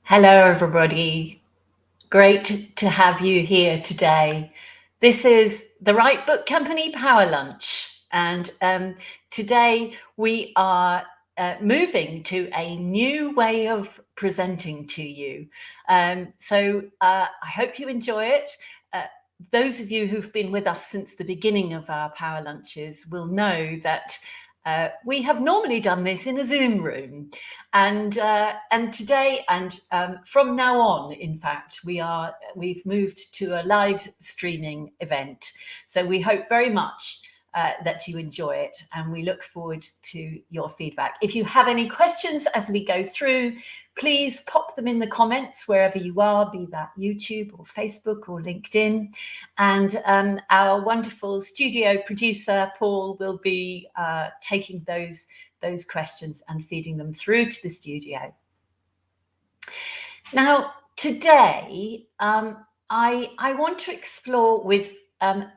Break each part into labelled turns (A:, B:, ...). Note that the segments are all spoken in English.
A: Hello, everybody. Great to have you here today. This is the Right Book Company Power Lunch, and today we are moving to a new way of presenting to you. So I hope you enjoy it. Those of you who've been with us since the beginning of our Power Lunches will know that we have normally done this in a Zoom room, and today and from now on, in fact, we've moved to a live streaming event. So we hope very much that you enjoy it, and we look forward to your feedback. If you have any questions as we go through, please pop them in the comments wherever you are, be that YouTube or Facebook or LinkedIn. And our wonderful studio producer, Paul, will be taking those questions and feeding them through to the studio. Now, today, I want to explore with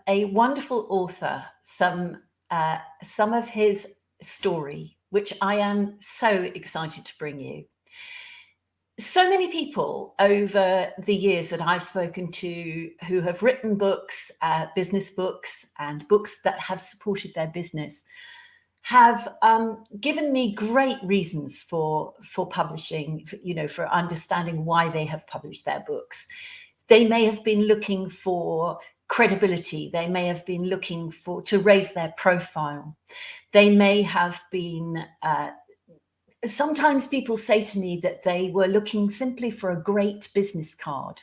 A: a wonderful author some of his story, which I am so excited to bring you. So many people over the years that I've spoken to who have written books, business books, and books that have supported their business have given me great reasons for publishing, for understanding why they have published their books. They may have been looking for credibility. They may have been looking to raise their profile. They may have been sometimes people say to me that they were looking simply for a great business card.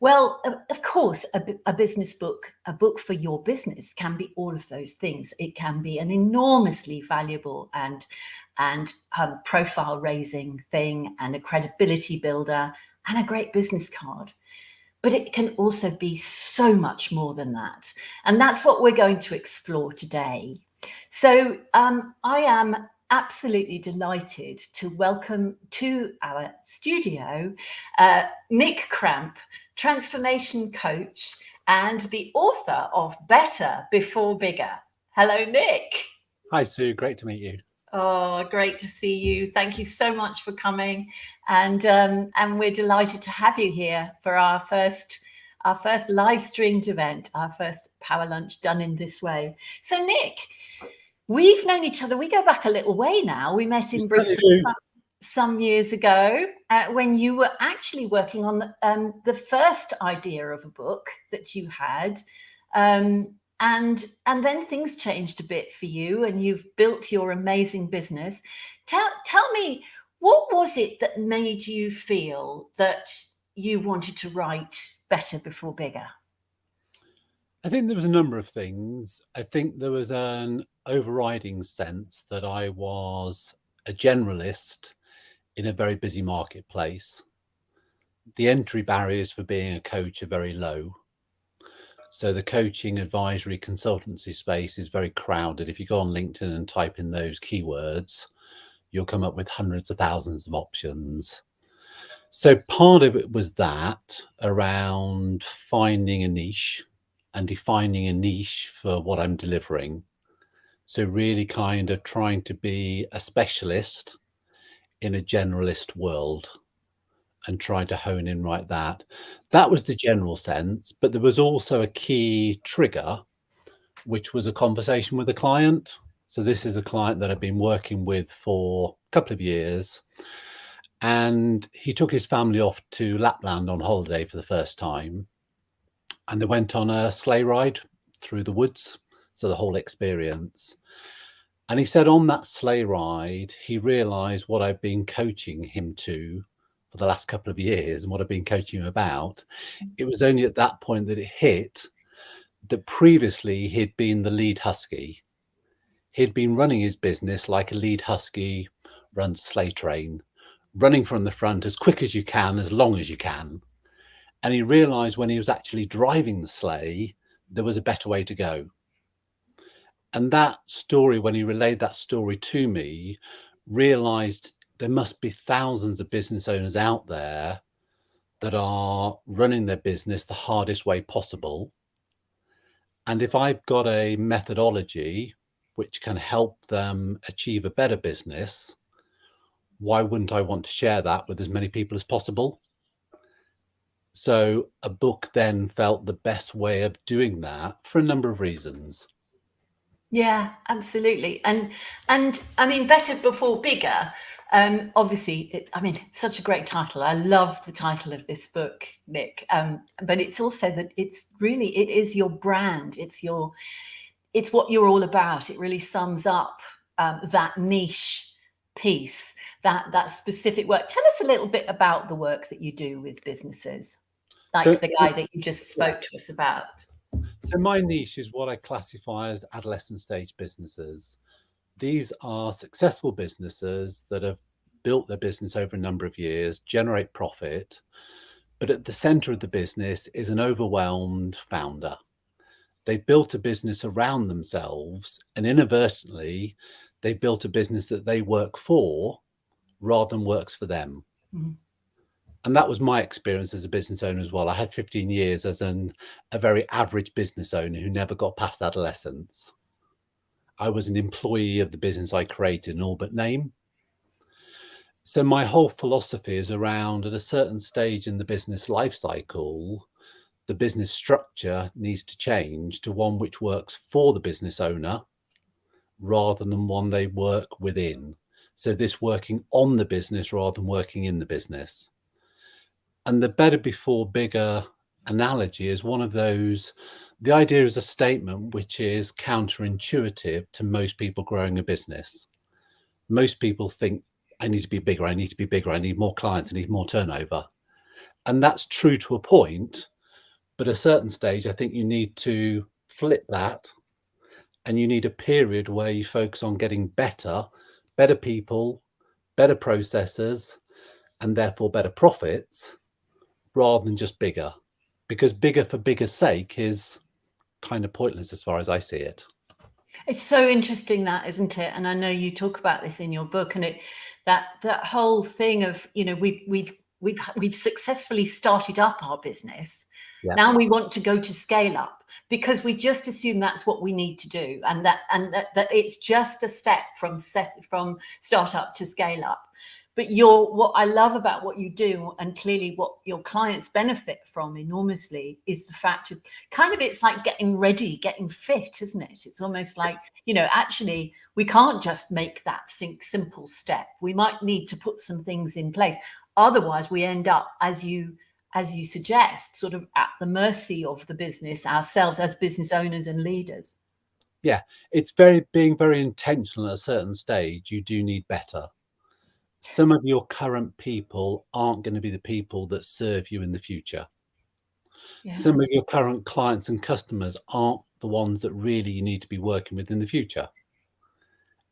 A: Well, of course, a business book, a book for your business, can be all of those things. It can be an enormously valuable and profile raising thing, and a credibility builder, and a great business card. But it can also be so much more than that. And that's what we're going to explore today. So I am absolutely delighted to welcome to our studio Nick Cramp, transformation coach and the author of Better Before Bigger. Hello, Nick.
B: Hi, Sue. Great to meet you.
A: Oh, great to see you. Thank you so much for coming. And we're delighted to have you here for our first live streamed event, our first Power Lunch done in this way. So, Nick, we've known each other. We go back a little way now. We met in Bristol some years ago when you were actually working on the first idea of a book that you had. And then things changed a bit for you, and you've built your amazing business. Tell me, what was it that made you feel that you wanted to write Better Before Bigger?
B: I think there was a number of things. I think there was an overriding sense that I was a generalist in a very busy marketplace. The entry barriers for being a coach are very low. So the coaching, advisory, consultancy space is very crowded. If you go on LinkedIn and type in those keywords, you'll come up with hundreds of thousands of options. So part of it was that, around finding a niche and defining a niche for what I'm delivering. So really kind of trying to be a specialist in a generalist world and trying to hone in right that. That was the general sense, but there was also a key trigger, which was a conversation with a client. So this is a client that I've been working with for a couple of years. And he took his family off to Lapland on holiday for the first time. And they went on a sleigh ride through the woods. So the whole experience. And he said on that sleigh ride, he realized what I've been coaching him to for the last couple of years and what I've been coaching him about. It was only at that point that it hit that previously he'd been the lead husky. He'd been running his business like a lead husky runs a sleigh train, running from the front as quick as you can, as long as you can. And he realized when he was actually driving the sleigh, there was a better way to go. And that story, when he relayed that story to me, realized there must be thousands of business owners out there that are running their business the hardest way possible. And if I've got a methodology which can help them achieve a better business, why wouldn't I want to share that with as many people as possible? So a book then felt the best way of doing that for a number of reasons.
A: Yeah, absolutely. And I mean, better before bigger. Obviously, I mean, it's such a great title. I love the title of this book, Nick. But it's also that it is your brand. It's what you're all about. It really sums up that niche piece, that specific work. Tell us a little bit about the work that you do with businesses,
B: So,
A: like the guy that you just
B: yeah.
A: spoke to us about.
B: So my niche is what I classify as adolescent stage businesses. These are successful businesses that have built their business over a number of years, generate profit, but at the center of the business is an overwhelmed founder. They've built a business around themselves, and inadvertently, they've built a business that they work for rather than works for them.
A: Mhm.
B: And that was my experience as a business owner as well. I had 15 years as a very average business owner who never got past adolescence. I was an employee of the business I created in all but name. So my whole philosophy is around, at a certain stage in the business life cycle, the business structure needs to change to one which works for the business owner rather than one they work within. So this working on the business rather than working in the business. And the better before bigger analogy is one of those. The idea is a statement which is counterintuitive to most people growing a business. Most people think, I need to be bigger, I need to be bigger, I need more clients, I need more turnover. And that's true to a point, but at a certain stage, I think you need to flip that, and you need a period where you focus on getting better people, better processes, and therefore better profits, rather than just bigger, because bigger for bigger's sake is kind of pointless as far as I see it.
A: It's so interesting, that, isn't it? And I know you talk about this in your book, and that whole thing of, you know, we've successfully started up our business.
B: Yeah.
A: Now we want to go to scale up because we just assume that's what we need to do, and that it's just a step from startup to scale up. But what I love about what you do, and clearly what your clients benefit from enormously, is the fact of kind of, it's like getting ready, getting fit, isn't it? It's almost like, you know, actually, we can't just make that simple step. We might need to put some things in place. Otherwise, we end up, as you suggest, sort of at the mercy of the business ourselves as business owners and leaders.
B: Yeah, it's being very intentional at a certain stage. You do need better. Some of your current people aren't going to be the people that serve you in the future.
A: Yeah.
B: Some of your current clients and customers aren't the ones that really you need to be working with in the future.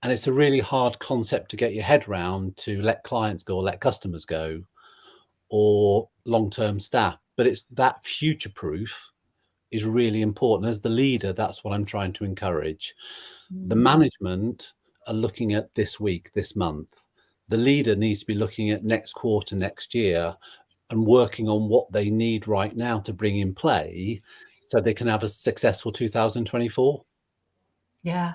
B: And it's a really hard concept to get your head around, to let clients go or let customers go or long-term staff. But it's that future proof is really important. As the leader, that's what I'm trying to encourage. The management are looking at this week, this month. The leader needs to be looking at next quarter, next year, and working on what they need right now to bring in play so they can have a successful 2024.
A: Yeah.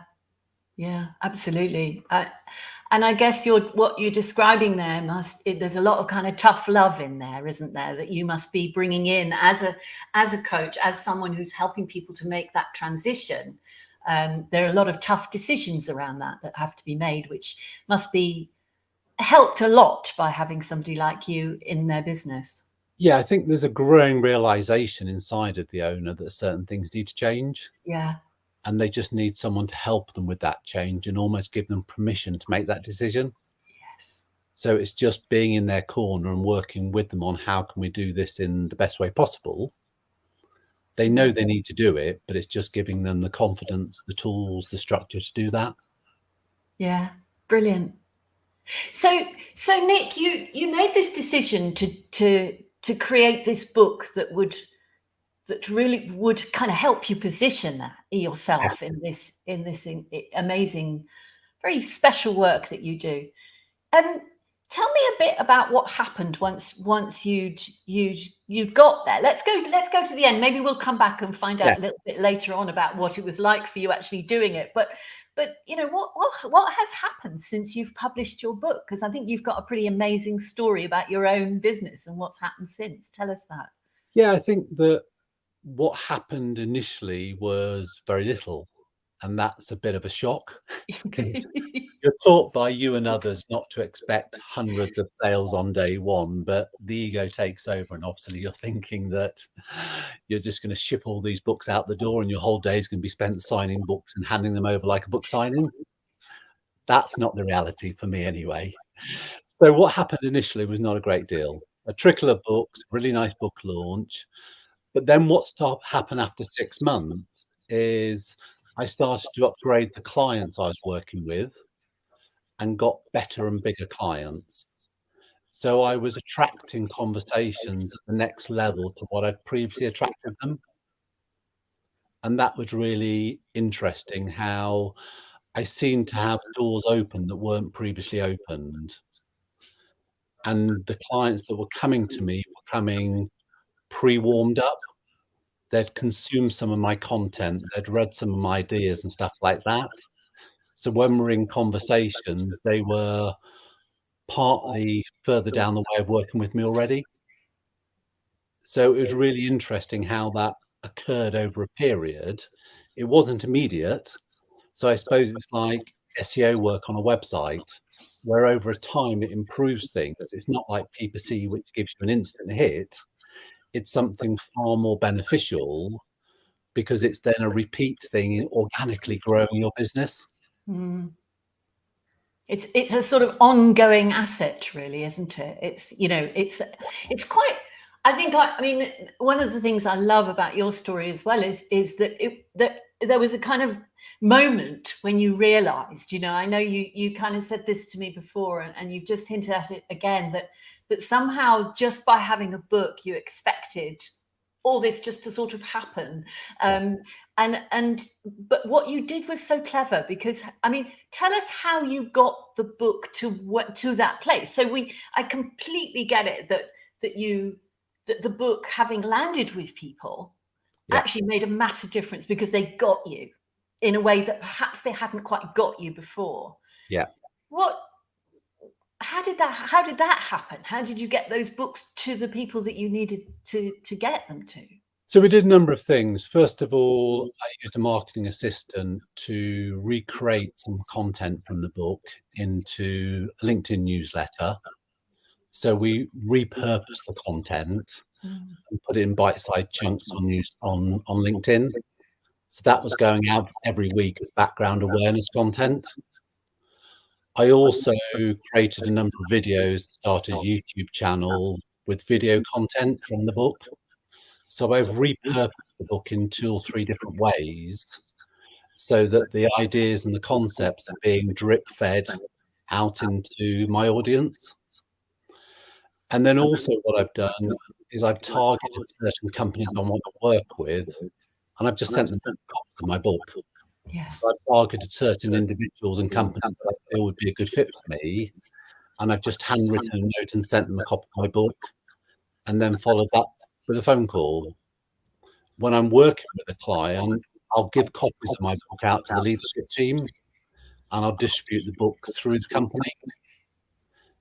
A: Yeah, absolutely. And I guess what you're describing there there's a lot of kind of tough love in there, isn't there? That you must be bringing in as a coach, as someone who's helping people to make that transition. There are a lot of tough decisions around that have to be made, which must be helped a lot by having somebody like you in their business.
B: Yeah, I think there's a growing realization inside of the owner that certain things need to change.
A: Yeah.
B: And they just need someone to help them with that change and almost give them permission to make that decision.
A: Yes.
B: So it's just being in their corner and working with them on how can we do this in the best way possible. They know they need to do it, but it's just giving them the confidence, the tools, the structure to do that.
A: Yeah, brilliant. So Nick, you made this decision to create this book that really would kind of help you position yourself in this amazing, very special work that you do. Tell me a bit about what happened once you'd got there. Let's go to the end. Maybe we'll come back and find out a little bit later on about what it was like for you actually doing it. But But what has happened since you've published your book? Because I think you've got a pretty amazing story about your own business and what's happened since. Tell us that.
B: Yeah, I think that what happened initially was very little, and that's a bit of a shock because you're taught by you and others not to expect hundreds of sales on day one, but the ego takes over, and obviously you're thinking that you're just going to ship all these books out the door and your whole day is going to be spent signing books and handing them over like a book signing. That's not the reality for me anyway. So what happened initially was not a great deal. A trickle of books, really nice book launch. But then what happened after 6 months is I started to upgrade the clients I was working with and got better and bigger clients. So I was attracting conversations at the next level to what I'd previously attracted them. And that was really interesting how I seemed to have doors open that weren't previously opened. And the clients that were coming to me were coming pre-warmed up. They'd consumed some of my content, they'd read some of my ideas and stuff like that. So when we're in conversations, they were partly further down the way of working with me already. So it was really interesting how that occurred over a period. It wasn't immediate. So I suppose it's like SEO work on a website, where over time it improves things. It's not like PPC, which gives you an instant hit. It's something far more beneficial because it's then a repeat thing, organically growing your business.
A: Mm. It's a sort of ongoing asset, really, isn't it? It's quite. I mean, one of the things I love about your story as well is that there was a kind of moment when you realized, I know you kind of said this to me before, and you've just hinted at it again, that somehow just by having a book you expected all this just to sort of happen. But what you did was so clever, because I mean, tell us how you got the book to that place. So I completely get it that the book, having landed with people, actually made a massive difference because they got you in a way that perhaps they hadn't quite got you before.
B: Yeah.
A: How did that happen? How did you get those books to the people that you needed to get them to?
B: So we did a number of things. First of all, I used a marketing assistant to recreate some content from the book into a LinkedIn newsletter. So we repurposed the content and put it in bite-sized chunks on LinkedIn. So that was going out every week as background awareness content. I also created a number of videos, started a YouTube channel with video content from the book. So I've repurposed the book in 2 or 3 different ways so that the ideas and the concepts are being drip fed out into my audience. And then also what I've done is I've targeted certain companies I want to work with, and I've just sent them copies of my book.
A: Yeah.
B: So I've targeted certain individuals and companies that I feel would be a good fit for me, and I've just handwritten a note and sent them a copy of my book, and then followed that with a phone call. When I'm working with a client, I'll give copies of my book out to the leadership team, and I'll distribute the book through the company.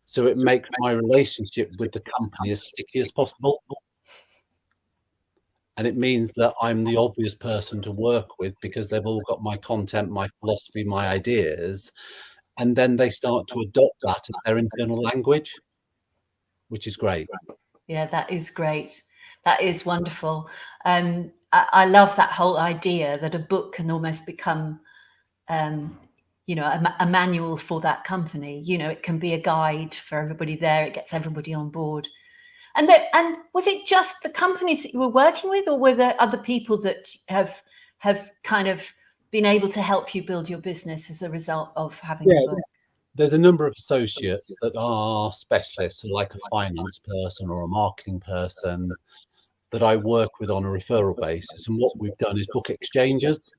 B: So it makes my relationship with the company as sticky as possible. And it means that I'm the obvious person to work with because they've all got my content, my philosophy, my ideas. And then they start to adopt that as their internal language, which is great.
A: Yeah, that is great. That is wonderful. I love that whole idea that a book can almost become, a manual for that company. It can be a guide for everybody there. It gets everybody on board. And was it just the companies that you were working with, or were there other people that have kind of been able to help you build your business as a result of having the book?
B: There's a number of associates that are specialists, like a finance person or a marketing person, that I work with on a referral basis. And what we've done is book exchanges.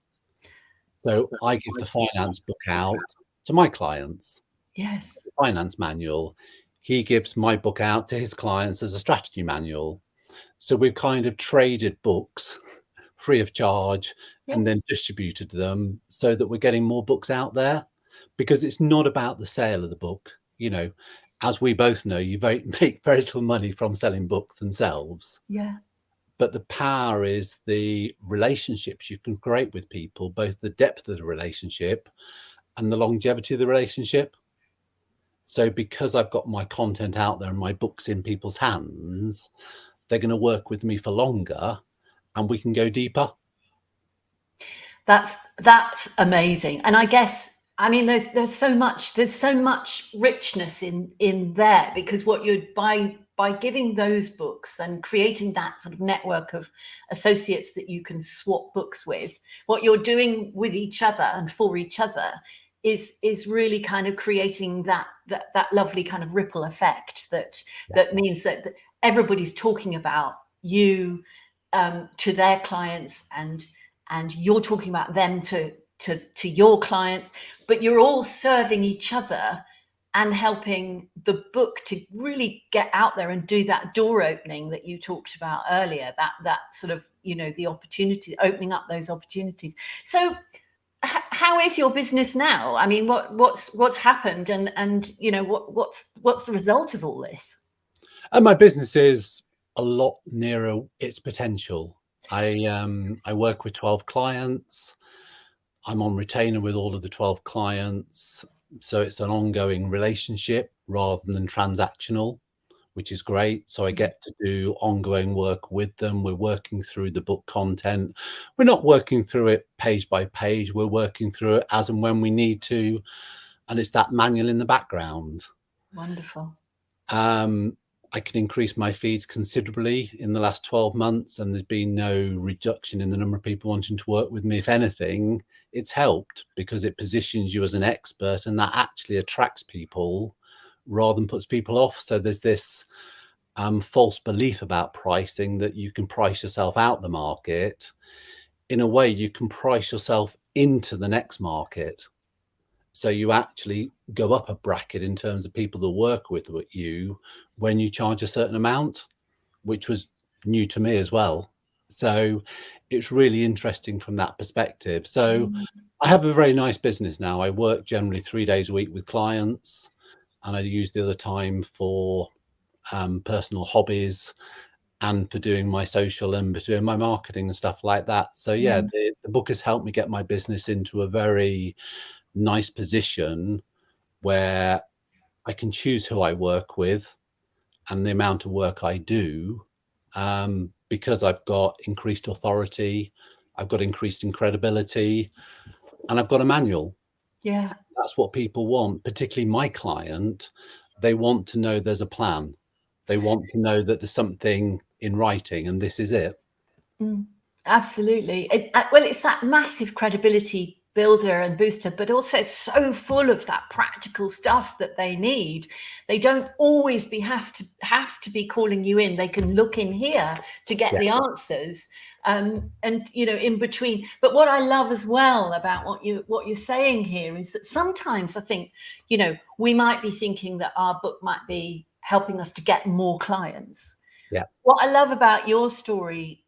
B: So I give the finance book out to my clients.
A: Yes.
B: The finance manual. He gives my book out to his clients as a strategy manual. So we've kind of traded books free of charge
A: Yeah.
B: and then distributed them so that we're getting more books out there, because it's not about the sale of the book. As we both know, you make very little money from selling books themselves.
A: Yeah.
B: But the power is the relationships you can create with people, both the depth of the relationship and the longevity of the relationship. So because I've got my content out there and my books in people's hands, they're going to work with me for longer and we can go deeper.
A: That's amazing. And I guess, I mean, there's so much richness in there, because what you're by giving those books and creating that sort of network of associates that you can swap books with, what you're doing with each other and for each other is really kind of creating that lovely kind of ripple effect that means that everybody's talking about you to their clients, and you're talking about them to your clients, but you're all serving each other and helping the book to really get out there and do that door opening that you talked about earlier, that sort of, the opportunity, opening up those opportunities. So how is your business now? I mean, what's happened, and what's the result of all this?
B: And my business is a lot nearer its potential. I work with 12 clients. I'm on retainer with all of the 12 clients. So it's an ongoing relationship rather than transactional, which is great. So I get to do ongoing work with them. We're working through the book content. We're not working through it page by page. We're working through it as and when we need to. And it's that manual in the background.
A: Wonderful.
B: I can increase my fees considerably in the last 12 months, and there's been no reduction in the number of people wanting to work with me. If anything, it's helped because it positions you as an expert, and that actually attracts people rather than puts people off. So there's this false belief about pricing that you can price yourself out the market. In a way, you can price yourself into the next market. So you actually go up a bracket in terms of people that work with you when you charge a certain amount, which was new to me as well. So it's really interesting from that perspective. So I have a very nice business now. I work generally 3 days a week with clients, and I use the other time for personal hobbies and for doing my social and for doing my marketing and stuff like that. So yeah, the book has helped me get my business into a very nice position where I can choose who I work with and the amount of work I do, because I've got increased authority, I've got increased credibility, and I've got a manual.
A: Yeah.
B: That's what people want, particularly my client. They want to know there's a plan. They want to know that there's something in writing, and this is it.
A: Absolutely. Well, it's that massive credibility builder and booster, but also it's so full of that practical stuff that they need. They don't always have to be calling you in. They can look in here to get the answers, and in between. But what I love as well about what you're saying here is that sometimes I think we might be thinking that our book might be helping us to get more clients.
B: Yeah.
A: What I love about your story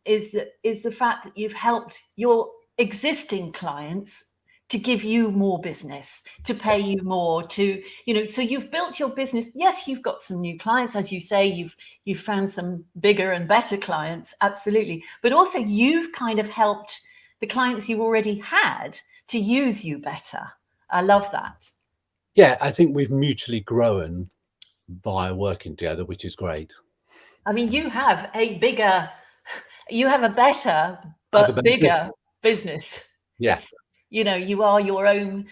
A: is the fact that you've helped your existing clients to give you more business, to pay you more, to so you've built your business. Yes, you've got some new clients, as you say. You've found some bigger and better clients, absolutely. But also you've kind of helped the clients you already had to use you better. I love that.
B: Yeah, I think we've mutually grown via working together, which is great.
A: I mean, you have a better but bigger business.
B: Yes.
A: You are your own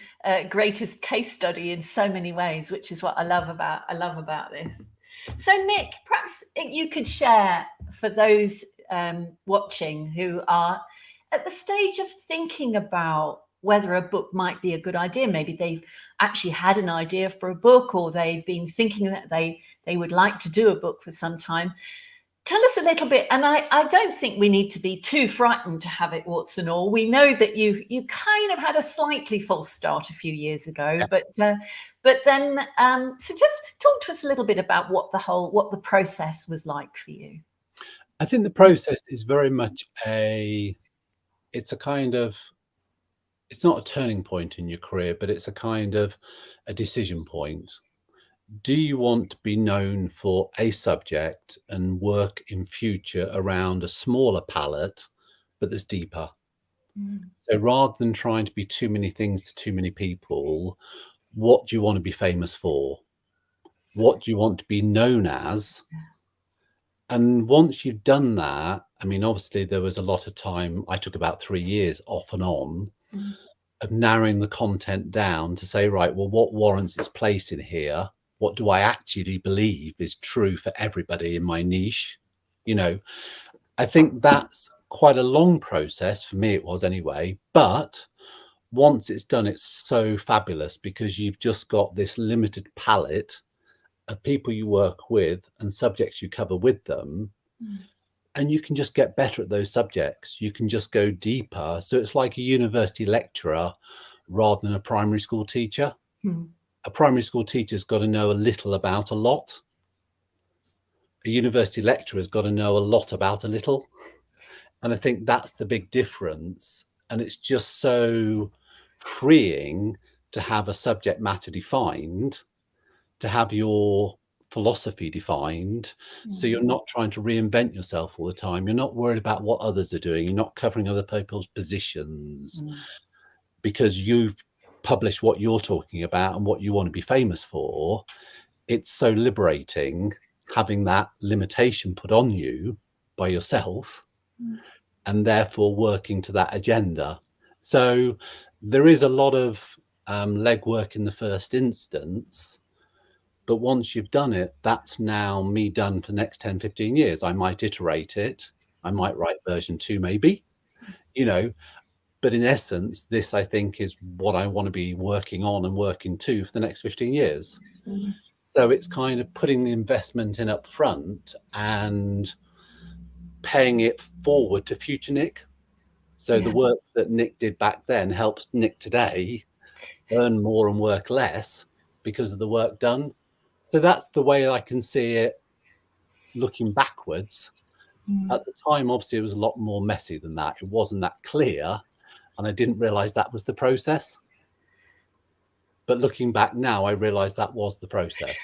A: greatest case study in so many ways, which is what I love about this. So Nick, perhaps you could share for those watching who are at the stage of thinking about whether a book might be a good idea. Maybe they've actually had an idea for a book, or they've been thinking that they would like to do a book for some time. Tell us a little bit, and I don't think we need to be too frightened to have it, warts and all. We know that you kind of had a slightly false start a few years ago, but then so just talk to us a little bit about what the process was like for you.
B: I think the process is very much it's a kind of, it's not a turning point in your career, but it's a kind of a decision point. Do you want to be known for a subject and work in future around a smaller palette, but that's deeper? So rather than trying to be too many things to too many people, what do you want to be famous for? What do you want to be known as? And once you've done that, I mean, obviously there was a lot of time. I took about 3 years off and on of narrowing the content down to say, right, well, what warrants its place in here? What do I actually believe is true for everybody in my niche? You know, I think that's quite a long process for me. It was anyway, but once it's done, it's so fabulous because you've just got this limited palette of people you work with and subjects you cover with them. And you can just get better at those subjects. You can just go deeper. So it's like a university lecturer rather than a primary school teacher. A primary school teacher's got to know a little about a lot. A university lecturer's got to know a lot about a little. And I think that's the big difference. And it's just so freeing to have a subject matter defined, to have your philosophy defined. So you're not trying to reinvent yourself all the time. You're not worried about what others are doing. You're not covering other people's positions because you've published what you're talking about and what you want to be famous for. It's so liberating having that limitation put on you by yourself and therefore working to that agenda. So there is a lot of legwork in the first instance, but once you've done it, that's now me done for the next 10, 15 years. I might iterate it. I might write version 2 maybe, you know, but in essence, this I think is what I want to be working on and working to for the next 15 years. So it's kind of putting the investment in up front and paying it forward to future Nick. So the work that Nick did back then helps Nick today earn more and work less because of the work done. So that's the way I can see it looking backwards. At the time, obviously, it was a lot more messy than that. It wasn't that clear. And I didn't realize that was the process. But looking back now, I realize that was the process.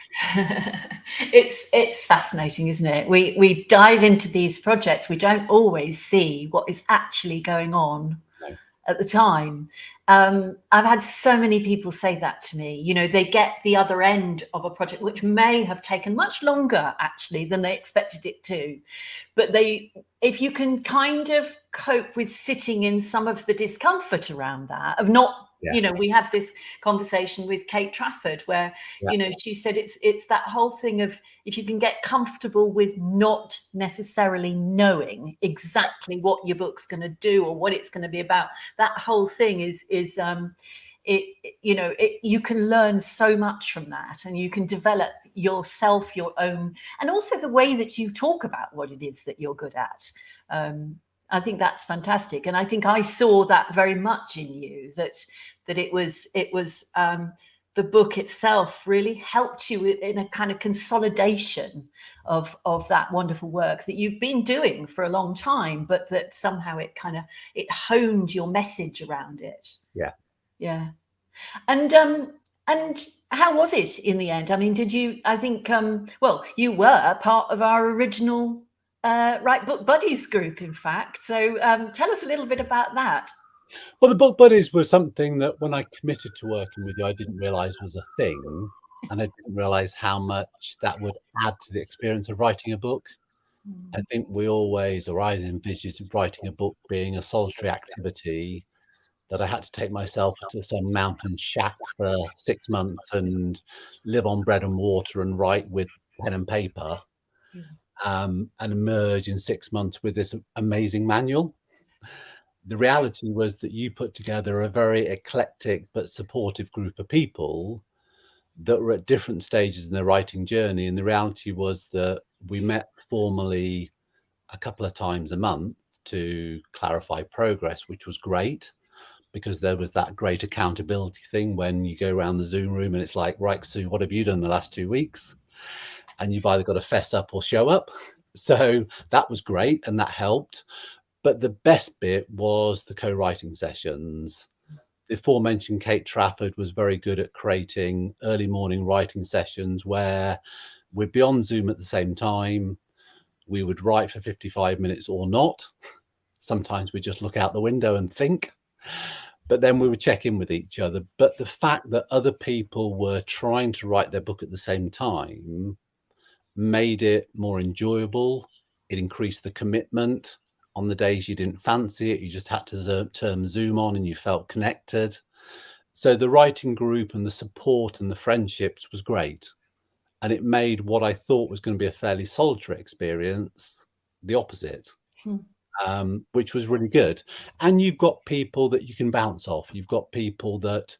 A: It's fascinating, isn't it? We dive into these projects. We don't always see what is actually going on at the time. I've had so many people say that to me. You know, they get the other end of a project, which may have taken much longer actually than they expected it to. But if you can kind of cope with sitting in some of the discomfort around that, of not, you know, we had this conversation with Kate Trafford where, you know, she said it's that whole thing of if you can get comfortable with not necessarily knowing exactly what your book's going to do or what it's going to be about, that whole thing is you can learn so much from that, and you can develop yourself, your own, and also the way that you talk about what it is that you're good at. I think that's fantastic, and I think I saw that very much in you. That it was the book itself really helped you in a kind of consolidation of that wonderful work that you've been doing for a long time, but that somehow it honed your message around it. Yeah. And how was it in the end? I mean, did you, I think, well, you were part of our original Write Book Buddies group, in fact. So tell us a little bit about that.
B: Well, the Book Buddies was something that when I committed to working with you, I didn't realize was a thing. And I didn't realize how much that would add to the experience of writing a book. I think we always, or I envisaged writing a book being a solitary activity that I had to take myself to some mountain shack for 6 months and live on bread and water and write with pen and paper, and emerge in 6 months with this amazing manual. The reality was that you put together a very eclectic but supportive group of people that were at different stages in their writing journey. And the reality was that we met formally a couple of times a month to clarify progress, which was great because there was that great accountability thing when you go around the Zoom room and it's like, right, Sue, what have you done the last 2 weeks? And you've either got to fess up or show up. So that was great and that helped. But the best bit was the co-writing sessions. The aforementioned Kate Trafford was very good at creating early morning writing sessions where we'd be on Zoom at the same time. We would write for 55 minutes or not. Sometimes we just look out the window and think, but then we would check in with each other. But the fact that other people were trying to write their book at the same time made it more enjoyable. It increased the commitment. On the days you didn't fancy it, you just had to turn Zoom on and you felt connected. So the writing group and the support and the friendships was great. And it made what I thought was going to be a fairly solitary experience the opposite, which was really good. And you've got people that you can bounce off. You've got people that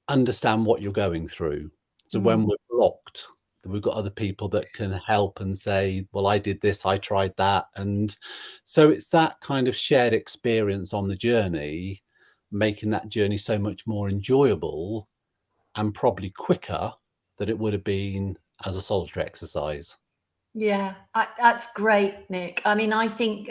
B: understand what you're going through. So when we're blocked, we've got other people that can help and say, well, I did this, I tried that. And so it's that kind of shared experience on the journey, making that journey so much more enjoyable and probably quicker than it would have been as a solitary exercise.
A: Yeah, that's great, Nick. I mean, I think,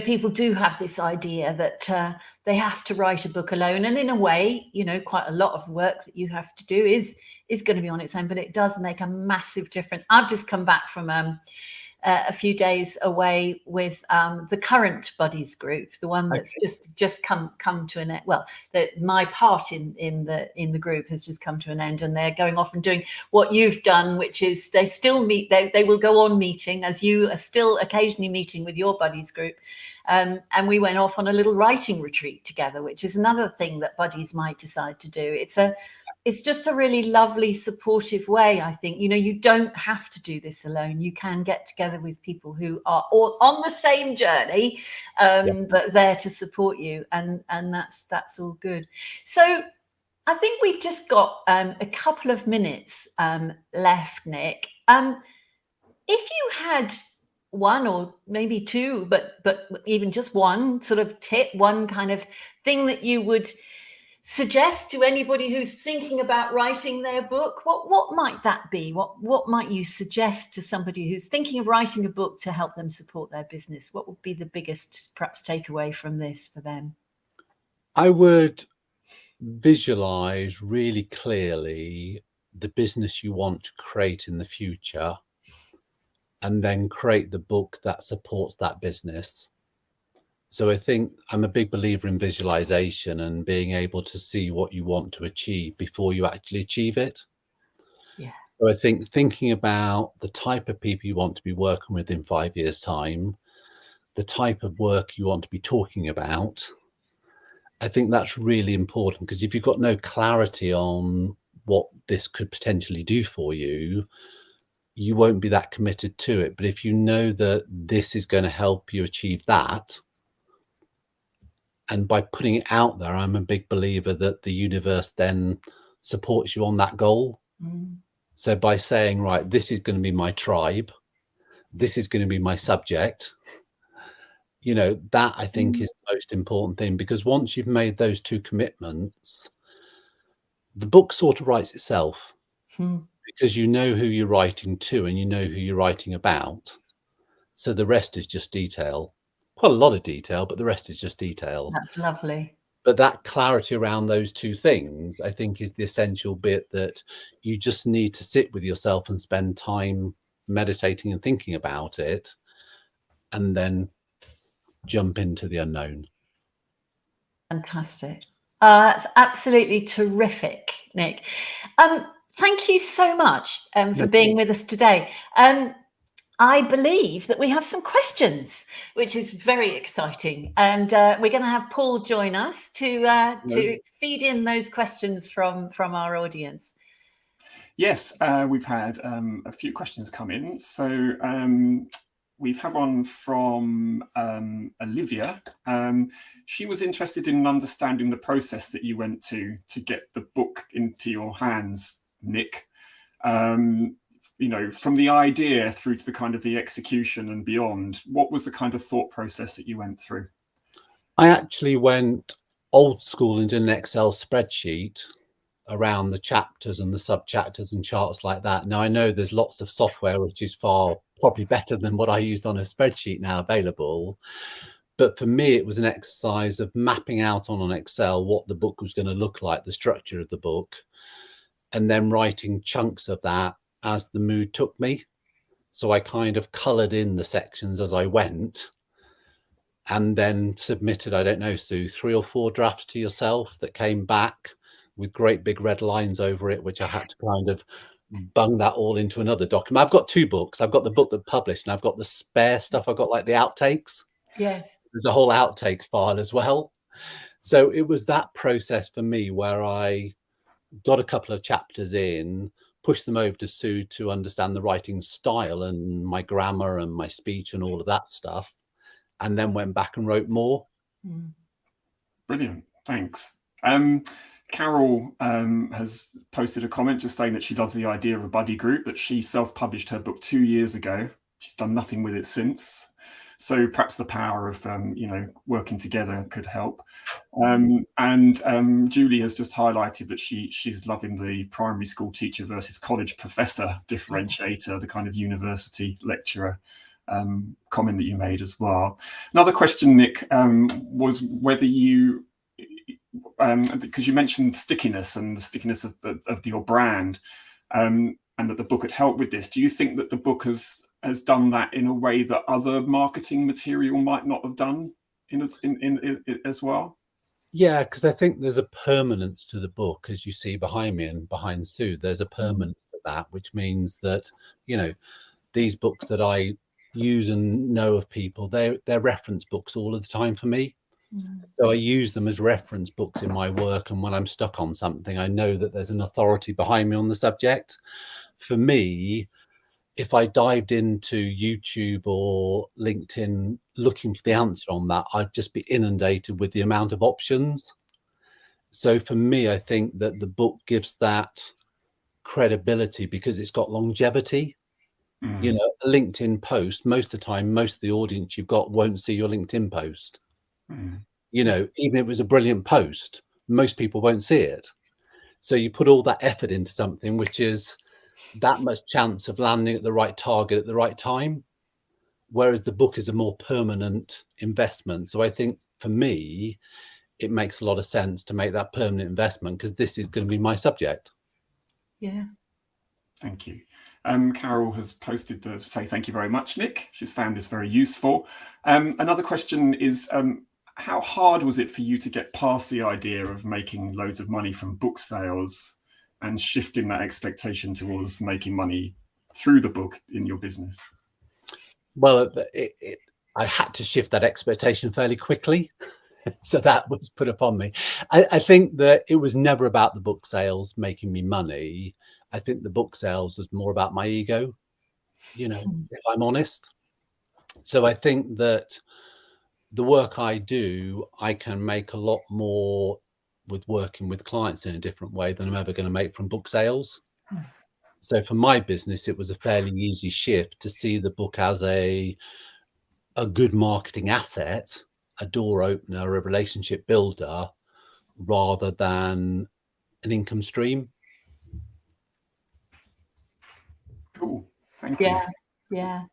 A: people do have this idea that they have to write a book alone. And in a way, quite a lot of the work that you have to do is going to be on its own, but it does make a massive difference. I've just come back from a few days away with the current buddies group, the one that's just come to an end. Well, my part in the group has just come to an end, and they're going off and doing what you've done, which is they still meet. They will go on meeting, as you are still occasionally meeting with your buddies group. And we went off on a little writing retreat together, which is another thing that buddies might decide to do. It's just a really lovely, supportive way, I think. You don't have to do this alone. You can get together with people who are all on the same journey, but there to support you. And that's all good. So I think we've just got a couple of minutes left, Nick. If you had one or maybe two, but even just one sort of tip, one kind of thing that you would suggest to anybody who's thinking about writing their book, what might that be? What might you suggest to somebody who's thinking of writing a book to help them support their business? What would be the biggest perhaps takeaway from this for them?
B: I would visualize really clearly the business you want to create in the future, and then create the book that supports that business. So I think I'm a big believer in visualization and being able to see what you want to achieve before you actually achieve it.
A: Yeah.
B: So I think thinking about the type of people you want to be working with in 5 years' time, the type of work you want to be talking about, I think that's really important, because if you've got no clarity on what this could potentially do for you, you won't be that committed to it. But if you know that this is going to help you achieve that, and by putting it out there, I'm a big believer that the universe then supports you on that goal. So by saying, right, this is going to be my tribe, this is going to be my subject, that I think is the most important thing, because once you've made those two commitments, the book sort of writes itself, because you know who you're writing to and you know who you're writing about. So the rest is just detail. Quite a lot of detail, but the rest is just detail.
A: That's lovely.
B: But that clarity around those two things, I think, is the essential bit, that you just need to sit with yourself and spend time meditating and thinking about it, and then jump into the unknown.
A: Fantastic. That's absolutely terrific, Nick. Thank you so much for being with us today. I believe that we have some questions, which is very exciting, and we're going to have Paul join us to feed in those questions from our audience.
C: Yes, we've had a few questions come in. So we've had one from Olivia. She was interested in understanding the process that you went to get the book into your hands, Nick. From the idea through to the kind of the execution and beyond, what was the kind of thought process that you went through?
B: I actually went old school and did an Excel spreadsheet around the chapters and the sub-chapters and charts like that. Now, I know there's lots of software which is probably better than what I used on a spreadsheet now available. But for me, it was an exercise of mapping out on an Excel what the book was going to look like, the structure of the book, and then writing chunks of that as the mood took me. So I kind of coloured in the sections as I went, and then submitted, I don't know, Sue, 3 or 4 drafts to yourself that came back with great big red lines over it, which I had to kind of bung that all into another document. I've got 2 books. I've got the book that published, and I've got the spare stuff. I've got like the outtakes.
A: Yes.
B: There's a whole outtake file as well. So it was that process for me where I got a couple of chapters in, pushed them over to Sue to understand the writing style and my grammar and my speech and all of that stuff, and then went back and wrote more.
C: Brilliant, thanks. Carol has posted a comment just saying that she loves the idea of a buddy group, that she self-published her book 2 years ago. She's done nothing with it since. So perhaps the power of, working together could help. And Julie has just highlighted that she's loving the primary school teacher versus college professor differentiator, the kind of university lecturer comment that you made as well. Another question, Nick, was whether you, because you mentioned stickiness and the stickiness of your brand, and that the book had helped with this. Do you think that the book has done that in a way that other marketing material might not have done in as well?
B: Yeah, because I think there's a permanence to the book, as you see behind me and behind Sue. There's a permanence to that, which means that, these books that I use and know of people, they're reference books all of the time for me. So I use them as reference books in my work, and when I'm stuck on something, I know that there's an authority behind me on the subject. For me, if I dived into YouTube or LinkedIn looking for the answer on that, I'd just be inundated with the amount of options. So for me, I think that the book gives that credibility because it's got longevity. A LinkedIn post, most of the time, most of the audience you've got won't see your LinkedIn post. Even if it was a brilliant post, most people won't see it. So you put all that effort into something which is that much chance of landing at the right target at the right time, whereas the book is a more permanent investment. So I think for me, it makes a lot of sense to make that permanent investment because this is going to be my subject.
A: Yeah.
C: Thank you. Carol has posted to say thank you very much, Nick. She's found this very useful. Another question is, how hard was it for you to get past the idea of making loads of money from book sales and shifting that expectation towards making money through the book in your business?
B: Well, I had to shift that expectation fairly quickly. So that was put upon me. I think that it was never about the book sales making me money. I think the book sales was more about my ego, if I'm honest. So I think that the work I do, I can make a lot more with working with clients in a different way than I'm ever going to make from book sales. So for my business, it was a fairly easy shift to see the book as a good marketing asset, a door opener, a relationship builder, rather than an income stream.
C: Cool. Thank you.
A: Yeah.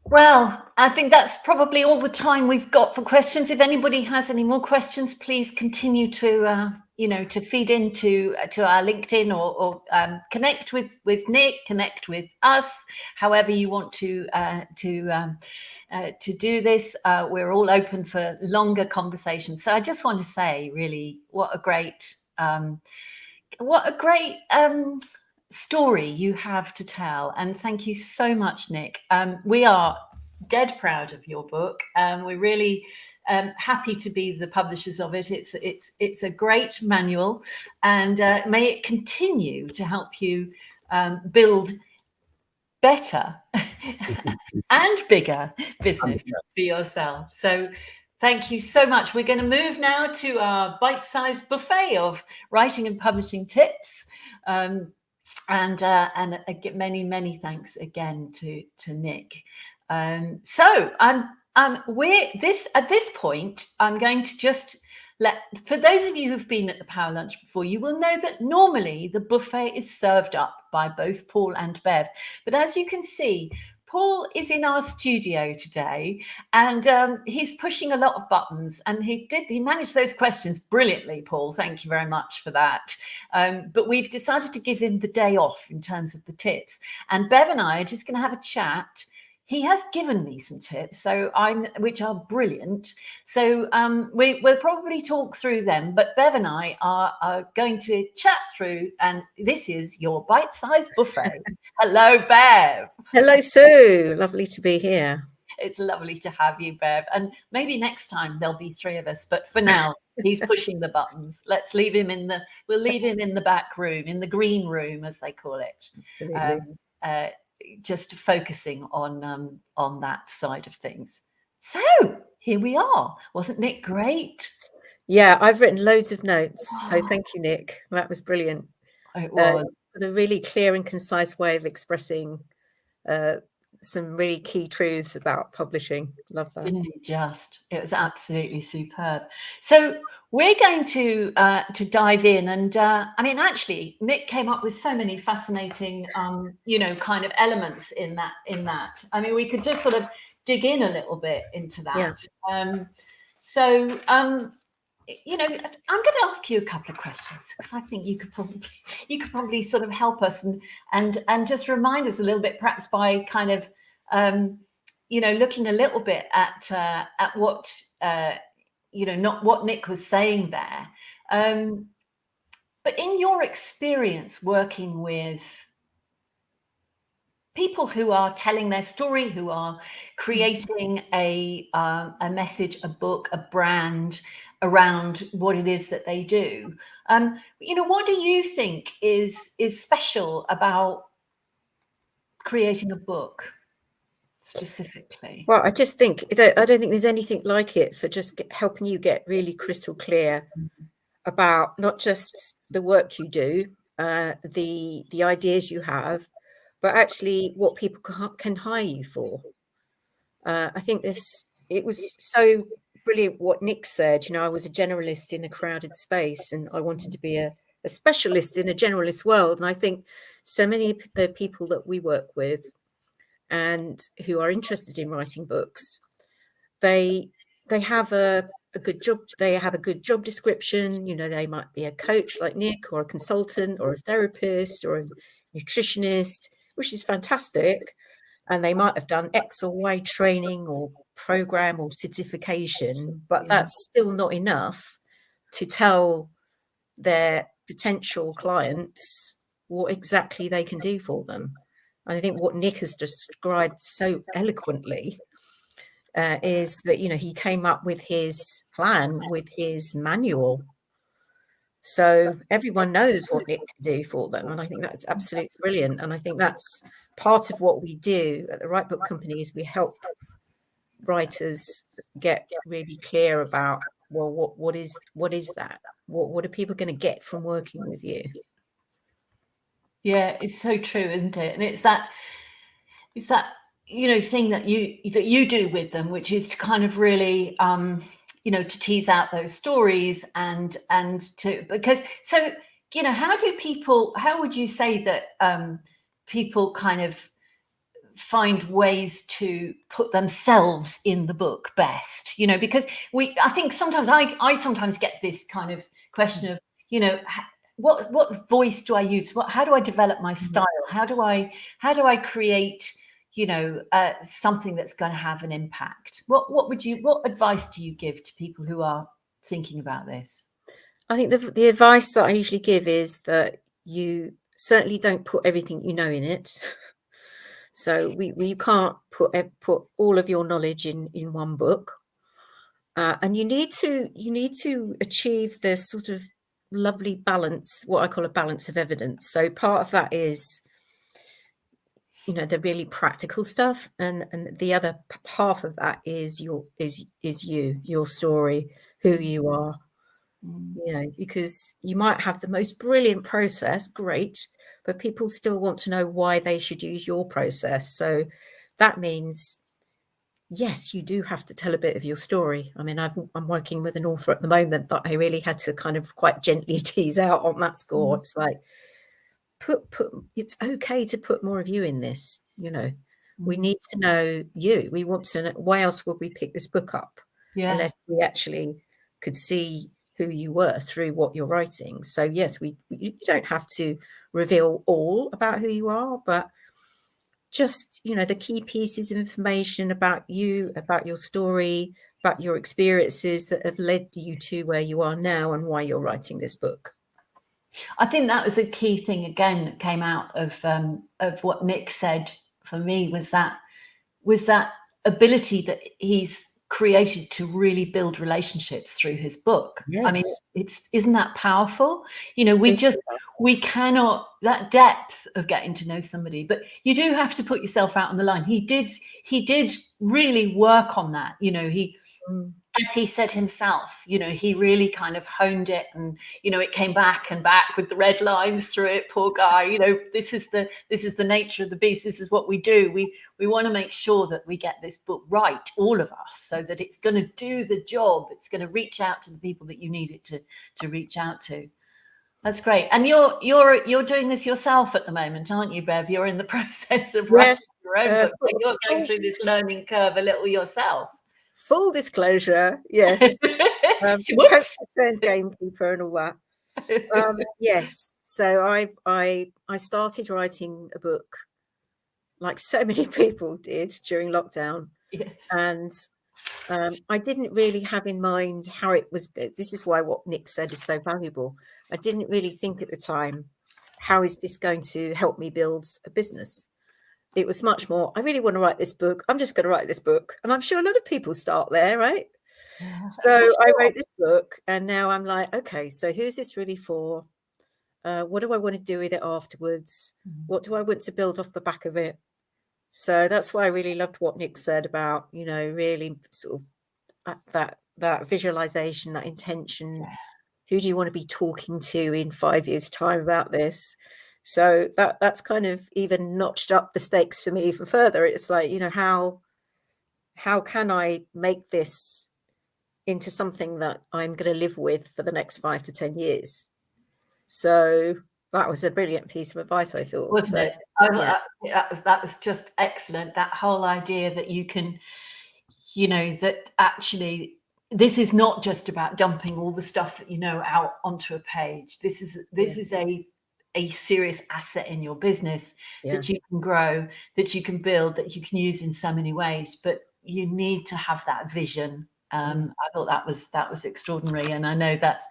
A: Well, I think that's probably all the time we've got for questions. If anybody has any more questions, please continue to to feed into our LinkedIn or connect with Nick, connect with us, however you want to do this. We're all open for longer conversations. So I just want to say, really, what a great story you have to tell, and thank you so much, Nick. We are dead proud of your book. We're really happy to be the publishers of it. It's a great manual, and may it continue to help you build better and bigger business for yourself. So thank you so much. We're going to move now to our bite-sized buffet of writing and publishing tips. And many thanks again to Nick. So at this point, I'm going to just For those of you who've been at the Power Lunch before, you will know that normally the buffet is served up by both Paul and Bev. But as you can see, Paul is in our studio today, and he's pushing a lot of buttons, and he managed those questions brilliantly, Paul. Thank you very much for that. But we've decided to give him the day off in terms of the tips. And Bev and I are just going to have a chat. He has given me some tips, which are brilliant. So we'll probably talk through them, but Bev and I are going to chat through, and this is your bite-sized buffet. Hello, Bev.
D: Hello, Sue. Lovely to be here.
A: It's lovely to have you, Bev. And maybe next time there'll be three of us, but for now, he's pushing the buttons. Let's leave him we'll leave him in the back room, in the green room, as they call it.
D: Absolutely.
A: Just focusing on that side of things. So here we are. Wasn't Nick great?
D: Yeah, I've written loads of notes. So thank you, Nick. That was brilliant.
A: It was.
D: A really clear and concise way of expressing some really key truths about publishing. Love that.
A: Didn't it just? It was absolutely superb. So we're going to dive in, and I mean, actually, Nick came up with so many fascinating, kind of elements in that. I mean, we could just sort of dig in a little bit into that. Yeah. I'm going to ask you a couple of questions, because I think you could probably sort of help us and just remind us a little bit, perhaps by kind of looking a little bit at what not what Nick was saying there, but in your experience working with people who are telling their story, who are creating a message, a book, a brand around what it is that they do, what do you think is special about creating a book specifically?
D: Well, I just think that I don't think there's anything like it for just helping you get really crystal clear about not just the work you do, the ideas you have, but actually what people can hire you for. I think it was so brilliant what Nick said. I was a generalist in a crowded space, and I wanted to be a specialist in a generalist world. And I think so many of the people that we work with and who are interested in writing books, they have a good job. They have a good job description. They might be a coach like Nick, or a consultant, or a therapist, or a nutritionist, which is fantastic. And they might have done X or Y training or program or certification, but that's still not enough to tell their potential clients what exactly they can do for them. And I think what Nick has described so eloquently is that, he came up with his plan, with his manual. So everyone knows what Nick can do for them. And I think that's absolutely brilliant. And I think that's part of what we do at the Right Book Company, is we help writers get really clear about, well, what is that? What are people going to get from working with you?
A: Yeah, it's so true, isn't it? And it's that thing that you do with them, which is to kind of really to tease out those stories and because how would you say that people kind of find ways to put themselves in the book best, because I think sometimes I sometimes get this kind of question of, what voice do I use? How do I develop my style? How do I create, something that's going to have an impact? What advice do you give to people who are thinking about this?
D: I think the advice that I usually give is that you certainly don't put everything you know in it. So you can't put all of your knowledge in one book, and you need to achieve this sort of lovely balance, what I call a balance of evidence. So part of that is, the really practical stuff, and the other half of that is your story, who you are. Because you might have the most brilliant process, great, but people still want to know why they should use your process. So that means yes, you do have to tell a bit of your story. I mean, I'm working with an author at the moment that I really had to kind of quite gently tease out on that score. It's like, it's okay to put more of you in this. You know, we need to know you. We want to know, why else would we pick this book up unless we actually could see who you were through what you're writing. So yes, you don't have to reveal all about who you are, but just, you know, the key pieces of information about you, about your story, about your experiences that have led you to where you are now and why you're writing this book.
A: I think that was a key thing again that came out of what Nick said for me, was that ability that he's created to really build relationships through his book.
D: Yes.
A: I mean, isn't that powerful? You know, we cannot, that depth of getting to know somebody, but you do have to put yourself out on the line. He did really work on that. You know, as he said himself, you know, he really kind of honed it, and, you know, it came back and back with the red lines through it. Poor guy, you know, this is the nature of the beast. This is what we do. We want to make sure that we get this book right, all of us, so that it's going to do the job. It's going to reach out to the people that you need it to reach out to. That's great. And you're doing this yourself at the moment, aren't you, Bev? You're in the process of writing your own book. So you're going through this learning curve a little yourself.
D: Full disclosure, yes. Hope to turn gamekeeper and all that. Yes. So I started writing a book like so many people did during lockdown.
A: Yes.
D: And I didn't really have in mind how it was. This is why what Nick said is so valuable. I didn't really think at the time, how is this going to help me build a business? It was much more, I really want to write this book. I'm just going to write this book. And I'm sure a lot of people start there, right? Yeah, so sure. I wrote this book, and now I'm like, okay, so who's this really for? What do I want to do with it afterwards? What do I want to build off the back of it? So that's why I really loved what Nick said about, you know, really sort of that visualization, that intention. Yeah. Who do you want to be talking to in 5 years' time about this? So that's kind of even notched up the stakes for me even further. It's like, you know, how can I make this into something that I'm going to live with for the next 5 to 10 years? So that was a brilliant piece of advice, I thought.
A: Wasn't it? That was just excellent. That whole idea that you can, you know, that actually this is not just about dumping all the stuff that you know out onto a page. This is a serious asset in your business that you can grow, that you can build, that you can use in so many ways. But you need to have that vision. I thought that was extraordinary, and I know that's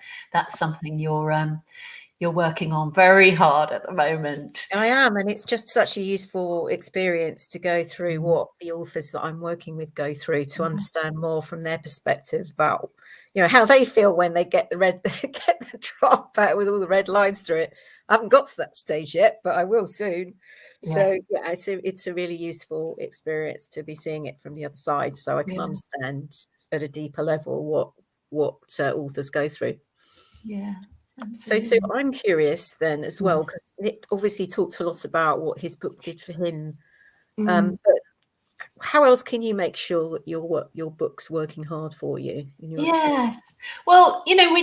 A: something you're working on very hard at the moment.
D: I am, and it's just such a useful experience to go through what the authors that I'm working with go through, to understand more from their perspective about, you know, how they feel when they get the draft back with all the red lines through it. I haven't got to that stage yet, but I will soon. Yeah. So yeah, it's a really useful experience to be seeing it from the other side, so I can understand at a deeper level what authors go through.
A: Yeah.
D: So I'm curious then as well, because Nick obviously talks a lot about what his book did for him. But how else can you make sure that your book's working hard for you?
A: Yes. Well, you know,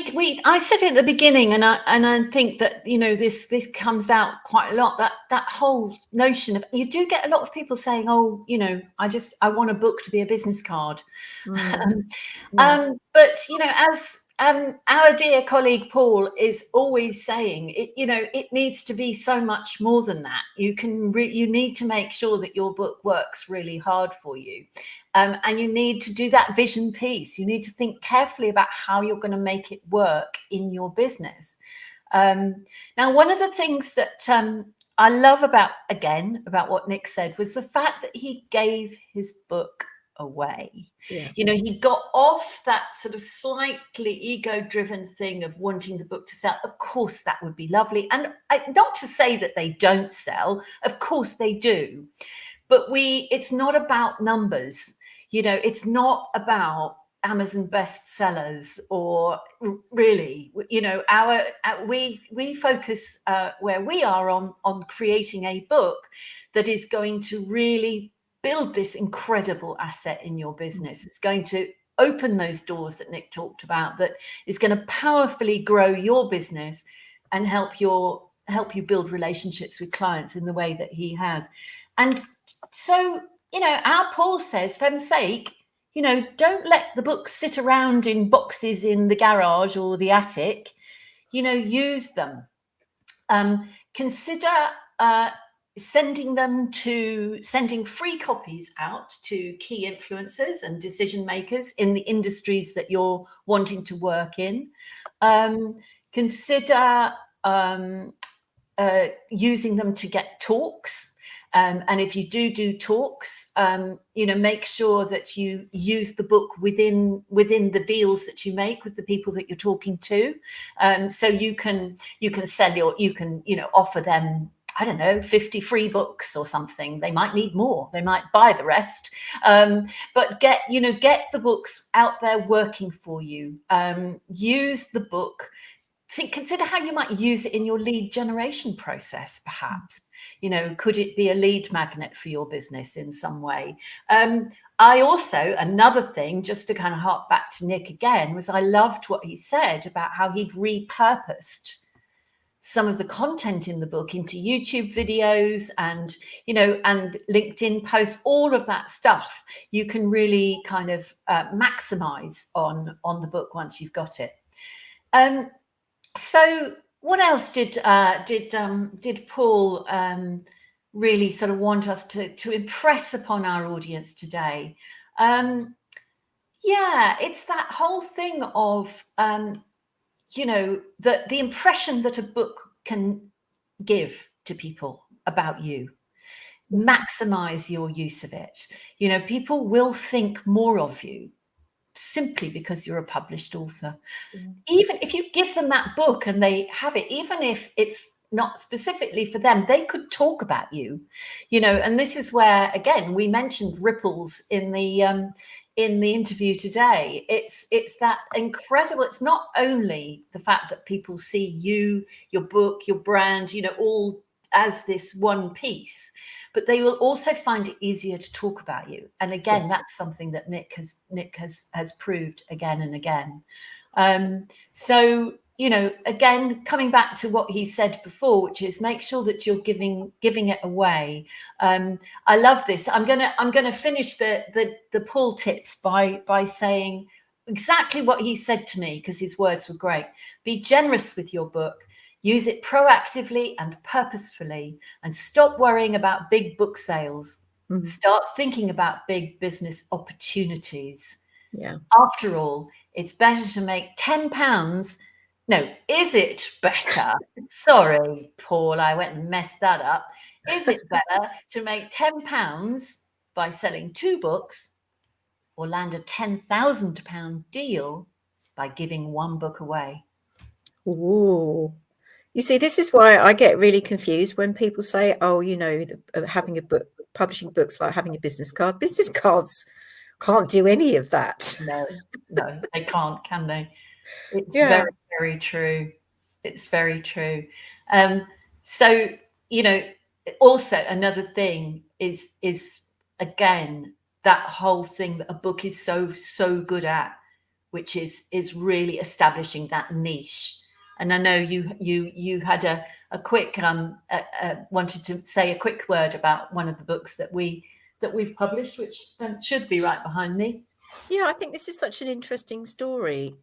A: I said it at the beginning, and I think that, you know, this comes out quite a lot, that whole notion of, you do get a lot of people saying, oh, you know, I want a book to be a business card. But, you know, as our dear colleague Paul is always saying, you know, it needs to be so much more than that. You need to make sure that your book works really hard for you. And you need to do that vision piece. You need to think carefully about how you're going to make it work in your business. Now, one of the things that I love about what Nick said was the fact that he gave his book away. You know, he got off that sort of slightly ego-driven thing of wanting the book to sell. Of course, that would be lovely. And not to say that they don't sell. Of course they do. But it's not about numbers. You know, it's not about Amazon bestsellers, or really, you know, we focus where we are on creating a book that is going to really build this incredible asset in your business. It's going to open those doors that Nick talked about, that is going to powerfully grow your business and help you build relationships with clients in the way that he has. And so, you know, our Paul says, for heaven's sake, you know, don't let the books sit around in boxes in the garage or the attic. You know, use them. Consider sending free copies out to key influencers and decision makers in the industries that you're wanting to work in. Consider using them to get talks. And if you do talks, you know, make sure that you use the book within the deals that you make with the people that you're talking to. So you can sell you know, offer them, I don't know, 50 free books or something. They might need more. They might buy the rest. But get the books out there working for you. Use the book. Consider how you might use it in your lead generation process, perhaps. You know, could it be a lead magnet for your business in some way? I also, another thing, just to kind of hark back to Nick again, was I loved what he said about how he'd repurposed some of the content in the book into YouTube videos and, you know, and LinkedIn posts, all of that stuff. You can really kind of maximize on the book once you've got it. So what else did Paul really sort of want us to impress upon our audience today? Yeah, it's that whole thing of, you know, the impression that a book can give to people about you. Maximize your use of it. You know, people will think more of you simply because you're a published author. Even if you give them that book and they have it, even if it's not specifically for them, they could talk about you, you know. And this is where, again, we mentioned ripples in the interview today. It's that incredible. It's not only the fact that people see you, your book, your brand, you know, all as this one piece, but they will also find it easier to talk about you. And again, that's something that Nick has proved again and again. So, you know, again, coming back to what he said before, which is make sure that you're giving it away. I love this. I'm gonna finish the Paul tips by saying exactly what he said to me, because his words were great. Be generous with your book. Use it proactively and purposefully, and stop worrying about big book sales. Start thinking about big business opportunities.
D: Yeah.
A: After all, it's better to make £10. No, is it better? Sorry, Paul, I went and messed that up. Is it better to make £10 by selling 2 books, or land a £10,000 deal by giving 1 book away?
D: Ooh. You see, this is why I get really confused when people say, oh, you know, having a book, publishing books like having a business card. Business cards can't do any of that.
A: No, they can't, can they? It's very, very true. It's very true. So, you know, also another thing is again, that whole thing that a book is so good at, which is really establishing that niche. And I know you had a quick wanted to say a quick word about one of the books that we've published, which should be right behind me.
D: Yeah, I think this is such an interesting story.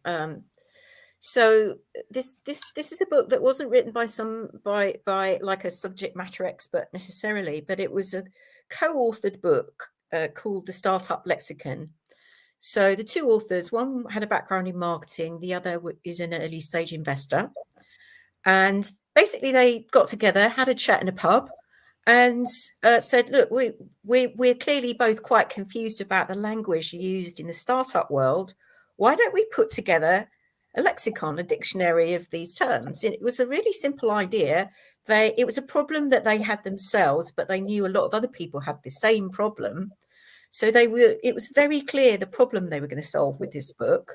D: So this is a book that wasn't written by like a subject matter expert necessarily, but it was a co-authored book called The Startup Lexicon. So the 2 authors, one had a background in marketing, the other is an early stage investor. And basically they got together, had a chat in a pub, and said, look, we're clearly both quite confused about the language used in the startup world. Why don't we put together a lexicon, a dictionary of these terms? It was a really simple idea. It was a problem that they had themselves, but they knew a lot of other people had the same problem. So it was very clear the problem they were going to solve with this book.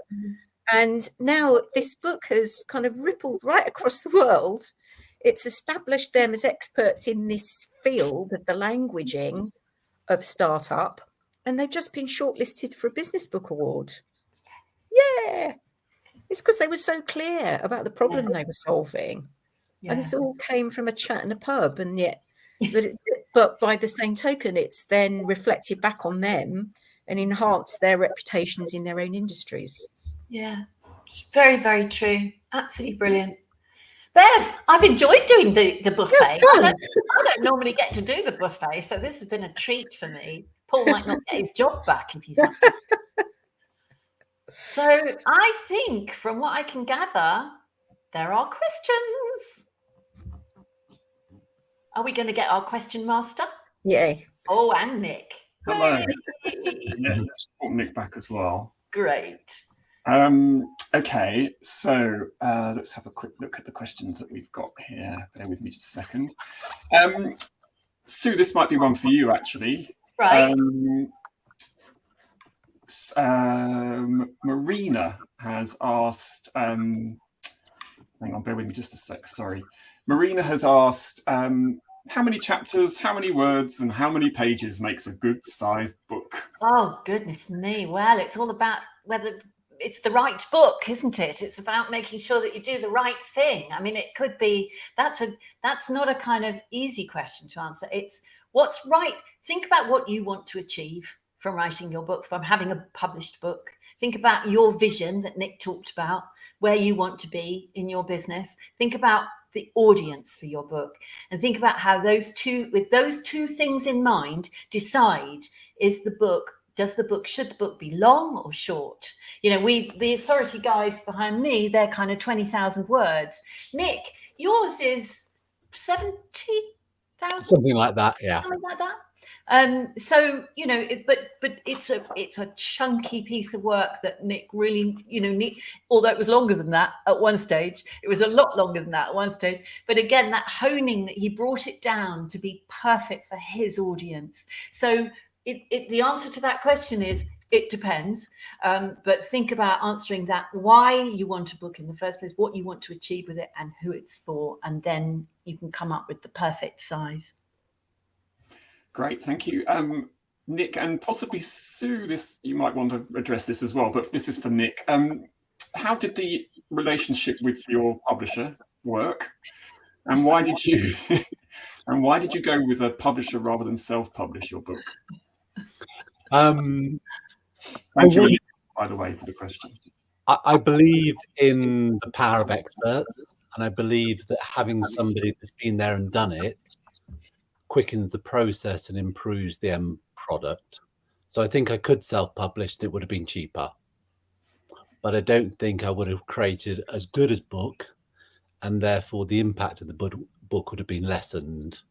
D: And now this book has kind of rippled right across the world. It's established them as experts in this field of the languaging of startup, and they've just been shortlisted for a business book award. Yeah, it's because they were so clear about the problem they were solving.
A: Yeah.
D: And this all came from a chat in a pub, and yet, but by the same token, it's then reflected back on them and enhanced their reputations in their own industries.
A: Yeah, it's very, very true. Absolutely brilliant. Bev, I've enjoyed doing the buffet.
D: That's fun.
A: I don't normally get to do the buffet, so this has been a treat for me. Paul might not get his job back if he's not. So I think, from what I can gather, there are questions. Are we going to get our question master?
D: Yeah.
A: Oh, and Nick.
C: Hello.
A: Yay.
C: Yes, let's put Nick back as well.
A: Great.
C: Okay, so let's have a quick look at the questions that we've got here. Bear with me just a second. Sue, this might be one for you, actually.
A: Right.
C: Marina has asked, hang on, bear with me just a sec, sorry. Marina has asked, how many chapters, how many words, and how many pages makes a good-sized book?
A: Oh, goodness me. Well, it's all about whether it's the right book, isn't it? It's about making sure that you do the right thing. I mean, it could be, that's not a kind of easy question to answer. It's what's right. Think about what you want to achieve from writing your book, from having a published book. Think about your vision that Nick talked about, where you want to be in your business. Think about the audience for your book, and think about how with those two things in mind, decide, should the book be long or short? You know, the authority guides behind me, they're kind of 20,000 words. Nick, yours is 70,000?
B: Something like that, yeah.
A: Something like that. So, you know, but it's a chunky piece of work that Nick really, you know, although it was longer than that at one stage, it was a lot longer than that at one stage. But again, that honing, that he brought it down to be perfect for his audience. So the answer to that question is, it depends. But think about answering that, why you want a book in the first place, what you want to achieve with it, and who it's for. And then you can come up with the perfect size.
C: Great, thank you. Nick, and possibly Sue, you might want to address this as well, but this is for Nick. How did the relationship with your publisher work? And why did you go with a publisher rather than self-publish your book? Thank you, by the way, for the question.
B: I believe in the power of experts, and I believe that having somebody that's been there and done it quickens the process and improves the end product. So I think I could self-publish, and it would have been cheaper. But I don't think I would have created as good as book, and therefore the impact of the book would have been lessened.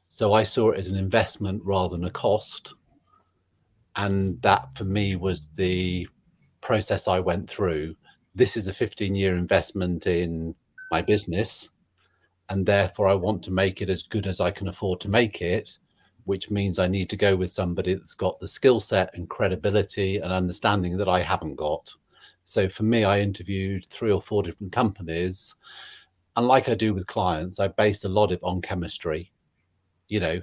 B: So I saw it as an investment rather than a cost. And that for me was the process I went through. This is a 15-year investment in my business, and therefore I want to make it as good as I can afford to make it, which means I need to go with somebody that's got the skill set and credibility and understanding that I haven't got. So for me, I interviewed 3 or 4 different companies, and like I do with clients, I based a lot of it on chemistry. You know,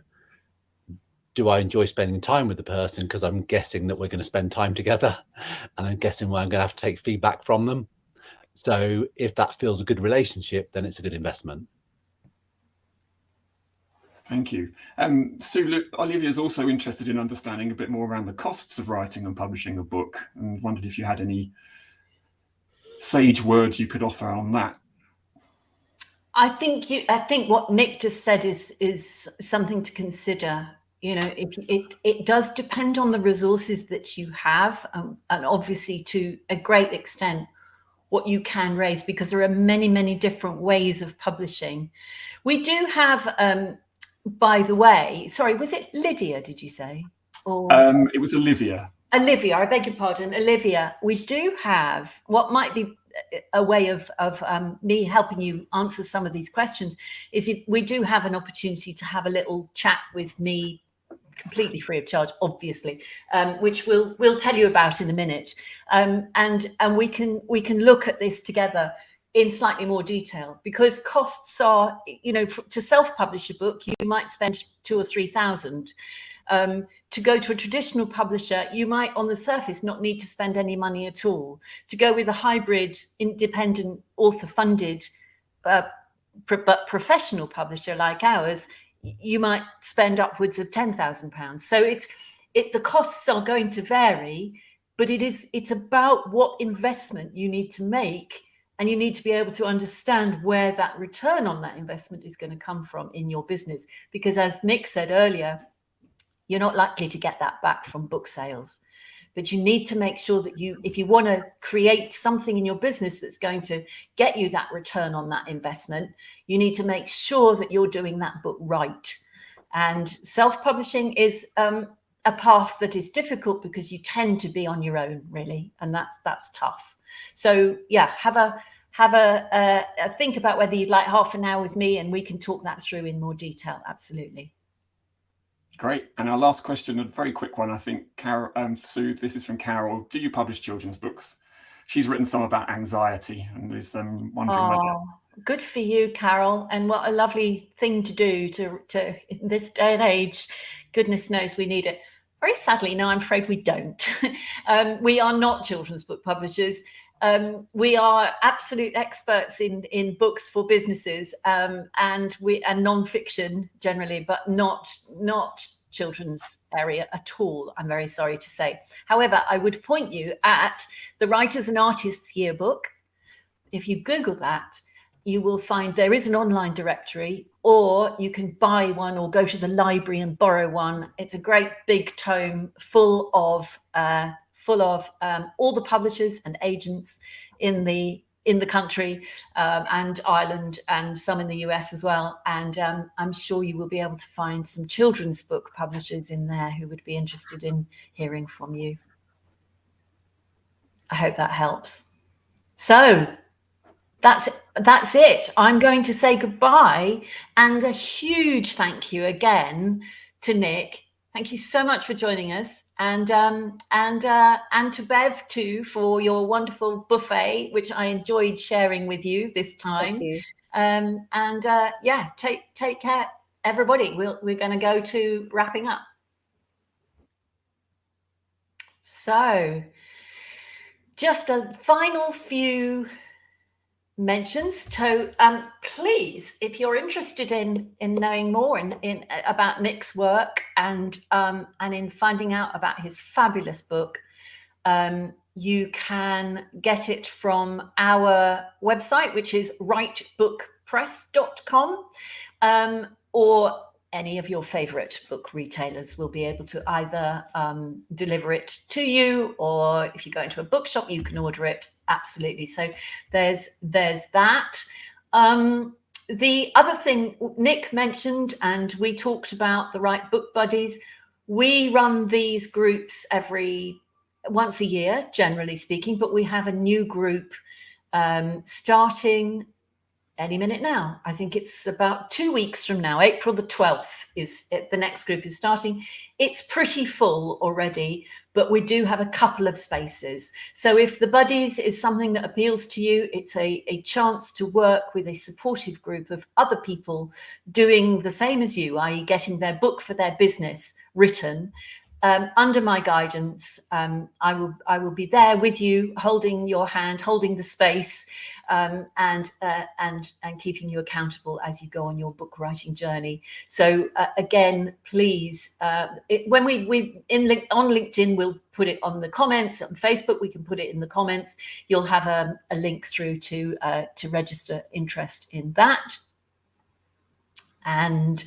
B: do I enjoy spending time with the person? Because I'm guessing that we're going to spend time together, and I'm guessing I'm going to have to take feedback from them. So if that feels a good relationship, then it's a good investment.
C: Thank you. Sue, Olivia's also interested in understanding a bit more around the costs of writing and publishing a book, and wondered if you had any sage words you could offer on that.
A: I think what Nick just said is something to consider. You know, it does depend on the resources that you have, and obviously to a great extent what you can raise, because there are many, many different ways of publishing. We do have, by the way, sorry, was it Lydia, did you say? Or
C: it was Olivia.
A: Olivia, I beg your pardon, Olivia. We do have what might be a way of me helping you answer some of these questions, is if we do have an opportunity to have a little chat with me, completely free of charge, obviously, which we'll tell you about in a minute, and we can look at this together. in slightly more detail, because costs are, you know, to self-publish a book, you might spend 2,000 or 3,000. To go to a traditional publisher, you might on the surface not need to spend any money at all. To go with a hybrid, independent, author-funded, but professional publisher like ours, you might spend upwards of £10,000. So the costs are going to vary, but it's about what investment you need to make, and you need to be able to understand where that return on that investment is going to come from in your business. Because as Nick said earlier, you're not likely to get that back from book sales. But you need to make sure that if you want to create something in your business that's going to get you that return on that investment, you need to make sure that you're doing that book right. And self-publishing is a path that is difficult because you tend to be on your own, really, and that's tough. So yeah, have a think about whether you'd like half an hour with me, and we can talk that through in more detail. Absolutely.
C: Great. And our last question, a very quick one, I think, Carol, Sue, this is from Carol. Do you publish children's books? She's written some about anxiety and is wondering whether...
A: Good for you, Carol. And what a lovely thing to do to in this day and age. Goodness knows we need it. Very sadly, no, I'm afraid we don't. We are not children's book publishers. We are absolute experts in books for businesses and non-fiction generally, but not children's area at all, I'm very sorry to say. However, I would point you at the Writers and Artists Yearbook. If you Google that, you will find there is an online directory, or you can buy one or go to the library and borrow one. It's a great big tome full of all the publishers and agents in the country and Ireland, and some in the US as well. And I'm sure you will be able to find some children's book publishers in there who would be interested in hearing from you. I hope that helps. So that's it. I'm going to say goodbye, and a huge thank you again to Nick. Thank you so much for joining us, and to Bev too for your wonderful buffet, which I enjoyed sharing with you this time.
D: Thank you.
A: Yeah, take care, everybody. We're going to go to wrapping up. So, just a final few mentions. So please, if you're interested in knowing more in about Nick's work and in finding out about his fabulous book, you can get it from our website, which is writebookpress.com, or any of your favorite book retailers will be able to either deliver it to you, or if you go into a bookshop, you can order it. Absolutely. So there's that. The other thing Nick mentioned, and we talked about the Right Book Buddies. We run these groups once a year, generally speaking, but we have a new group starting any minute now. I think it's about 2 weeks from now. April the 12th is the next group is starting. It's pretty full already, but we do have a couple of spaces. So if the Buddies is something that appeals to you, it's a chance to work with a supportive group of other people doing the same as you, i.e. getting their book for their business written. Under my guidance, I will be there with you, holding your hand, holding the space, and keeping you accountable as you go on your book writing journey. So again, please, when we on LinkedIn, we'll put it on the comments. On Facebook, we can put it in the comments. You'll have a link through to register interest in that. And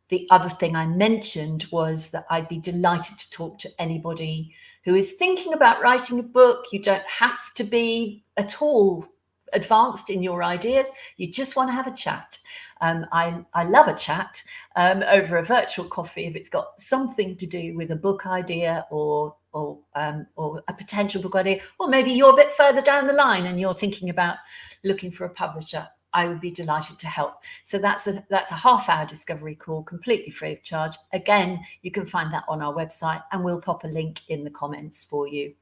A: the other thing I mentioned was that I'd be delighted to talk to anybody who is thinking about writing a book. You don't have to be at all advanced in your ideas. You just want to have a chat. I love a chat over a virtual coffee if it's got something to do with a book idea or a potential book idea, or maybe you're a bit further down the line and you're thinking about looking for a publisher. I would be delighted to help. So that's a half-hour discovery call, completely free of charge. Again, you can find that on our website, and we'll pop a link in the comments for you.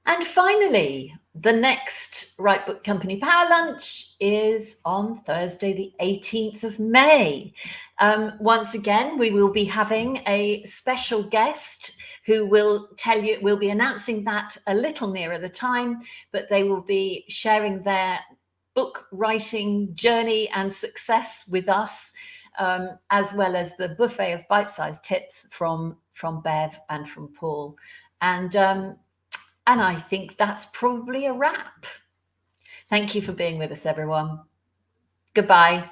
A: And finally, the next Right Book Company Power Lunch is on Thursday, the 18th of May. Once again, we will be having a special guest who will tell you, we'll be announcing that a little nearer the time, but they will be sharing their book writing journey and success with us, as well as the buffet of bite-sized tips from Bev and from Paul. And I think that's probably a wrap. Thank you for being with us, everyone. Goodbye.